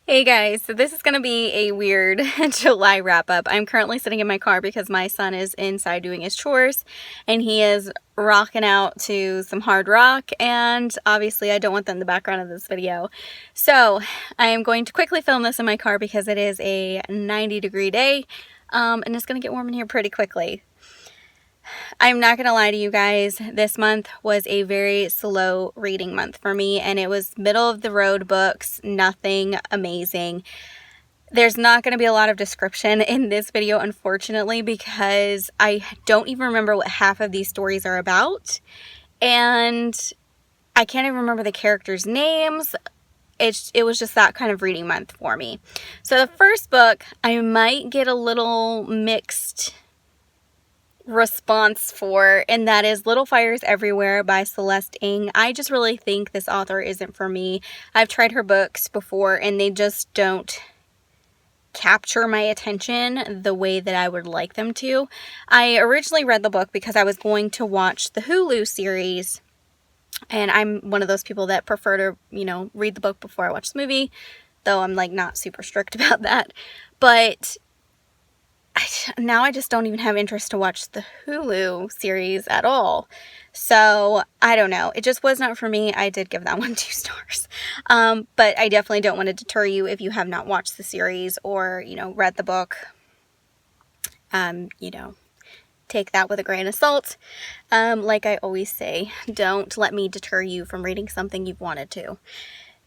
Hey guys, so this is going to be a weird July wrap up. I'm currently sitting in my car because my son is inside doing his chores and he is rocking out to some hard rock, and obviously I don't want that in the background of this video. So I am going to quickly film this in my car because it is a 90-degree day and it's going to get warm in here pretty quickly. I'm not gonna lie to you guys, this month was a very slow reading month for me, and it was middle of the road books, nothing amazing. There's not going to be a lot of description in this video, unfortunately, because I don't even remember what half of these stories are about, and I can't even remember the characters' names. It was just that kind of reading month for me. So the first book, I might get a little mixed response for, and that is Little Fires Everywhere by Celeste Ng. I just really think this author isn't for me. I've tried her books before and they just don't capture my attention the way that I would like them to. I originally read the book because I was going to watch the Hulu series, and I'm one of those people that prefer to, read the book before I watch the movie, though I'm like not super strict about that. But now I just don't even have interest to watch the Hulu series at all. So I don't know. It just was not for me. I did give that one 2 stars. But I definitely don't want to deter you if you have not watched the series or, read the book. Take that with a grain of salt. Like I always say, don't let me deter you from reading something you've wanted to.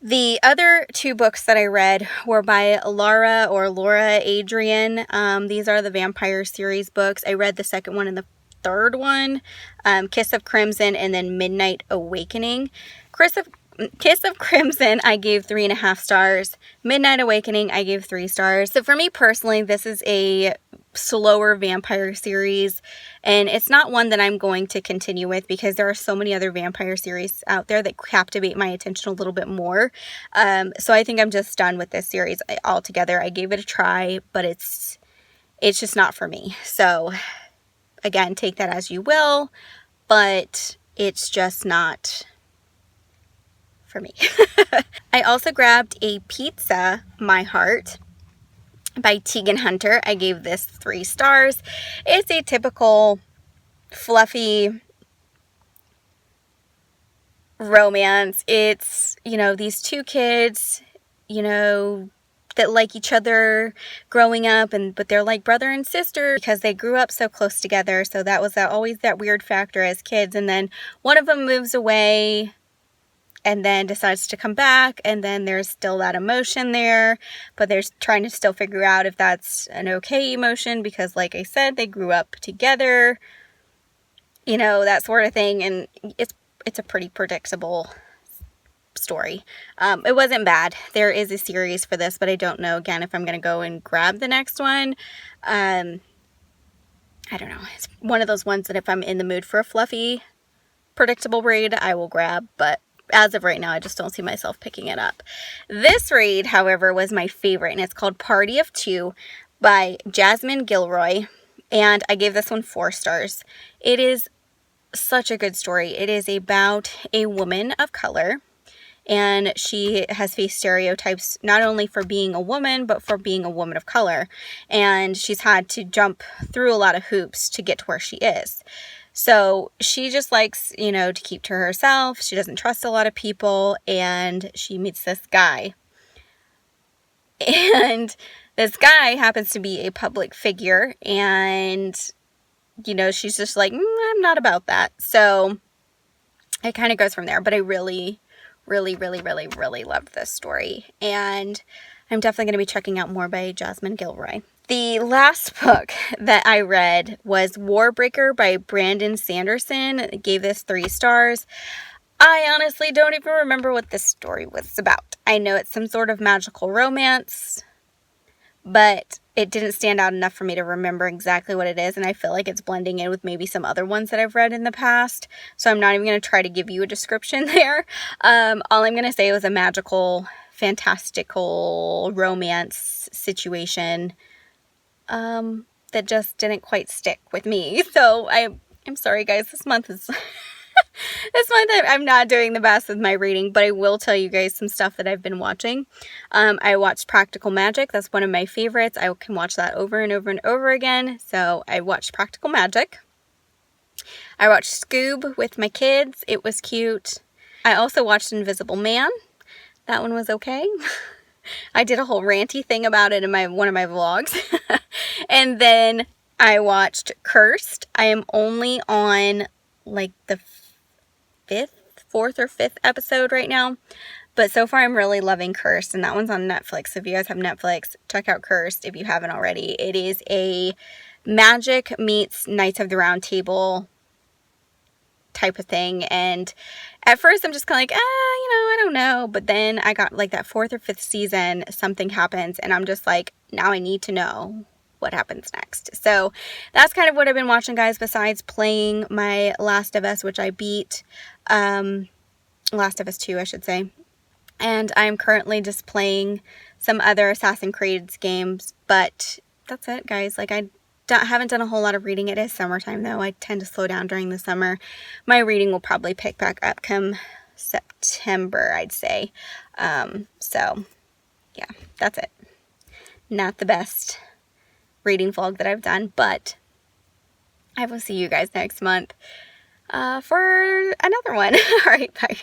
The other 2 books that I read were by Laura Adrian. These are the Vampire series books. I read the second one and the third one, Kiss of Crimson and then Midnight Awakening. Kiss of Crimson I gave 3.5 stars. Midnight Awakening I gave 3 stars. So for me personally, this is a slower vampire series, and it's not one that I'm going to continue with because there are so many other vampire series out there that captivate my attention a little bit more. So I think I'm just done with this series altogether. I gave it a try, but it's just not for me. So again, take that as you will, but it's just not for me. I also grabbed a pizza, My Heart, by Tegan Hunter. I gave this 3 stars. It's a typical fluffy romance. It's, these 2 kids, that like each other growing up, but they're like brother and sister because they grew up so close together. So that was always that weird factor as kids. And then one of them moves away and then decides to come back, and then there's still that emotion there, but they're trying to still figure out if that's an okay emotion because, like I said, they grew up together, that sort of thing, and it's a pretty predictable story. It wasn't bad. There is a series for this, but I don't know, again, if I'm going to go and grab the next one. I don't know. It's one of those ones that if I'm in the mood for a fluffy, predictable read, I will grab, but as of right now, I just don't see myself picking it up. This read, however, was my favorite, and it's called Party of 2 by Jasmine Gilroy, and I gave this one 4 stars. It is such a good story. It is about a woman of color, and she has faced stereotypes not only for being a woman, but for being a woman of color, and she's had to jump through a lot of hoops to get to where she is. So she just likes, to keep to herself. She doesn't trust a lot of people, and she meets this guy. And this guy happens to be a public figure, and, she's just like, I'm not about that. So it kind of goes from there, but I really, really, really, really, really loved this story, and I'm definitely going to be checking out more by Jasmine Gilroy. The last book that I read was Warbreaker by Brandon Sanderson. I gave this 3 stars. I honestly don't even remember what this story was about. I know it's some sort of magical romance, but it didn't stand out enough for me to remember exactly what it is, and I feel like it's blending in with maybe some other ones that I've read in the past, so I'm not even going to try to give you a description there. All I'm going to say was a magical, fantastical romance situation that just didn't quite stick with me. So I'm sorry guys, this month is This month I'm not doing the best with my reading, but I will tell you guys some stuff that I've been watching. I watched Practical Magic. That's one of my favorites. I can watch that over and over and over again. So I watched Practical Magic. I watched Scoob with my kids. It was cute. I also watched Invisible Man. That one was okay. I did a whole ranty thing about it in one of my vlogs. And then I watched Cursed. I am only on like the fourth or fifth episode right now. But so far I'm really loving Cursed, and that one's on Netflix. So if you guys have Netflix, check out Cursed if you haven't already. It is a magic meets Knights of the Round Table type of thing. And at first I'm just kind of like, I don't know. But then I got like that fourth or fifth season, something happens, and I'm just like, now I need to know what happens next. So that's kind of what I've been watching, guys, besides playing my Last of Us, which I beat. Last of Us 2, I should say. And I'm currently just playing some other Assassin's Creed games, but that's it, guys. Like, I haven't done a whole lot of reading. It is summertime, though. I tend to slow down during the summer. My reading will probably pick back up come September, I'd say. So, yeah, that's it. Not the best reading vlog that I've done, but I will see you guys next month for another one. All right, bye, guys.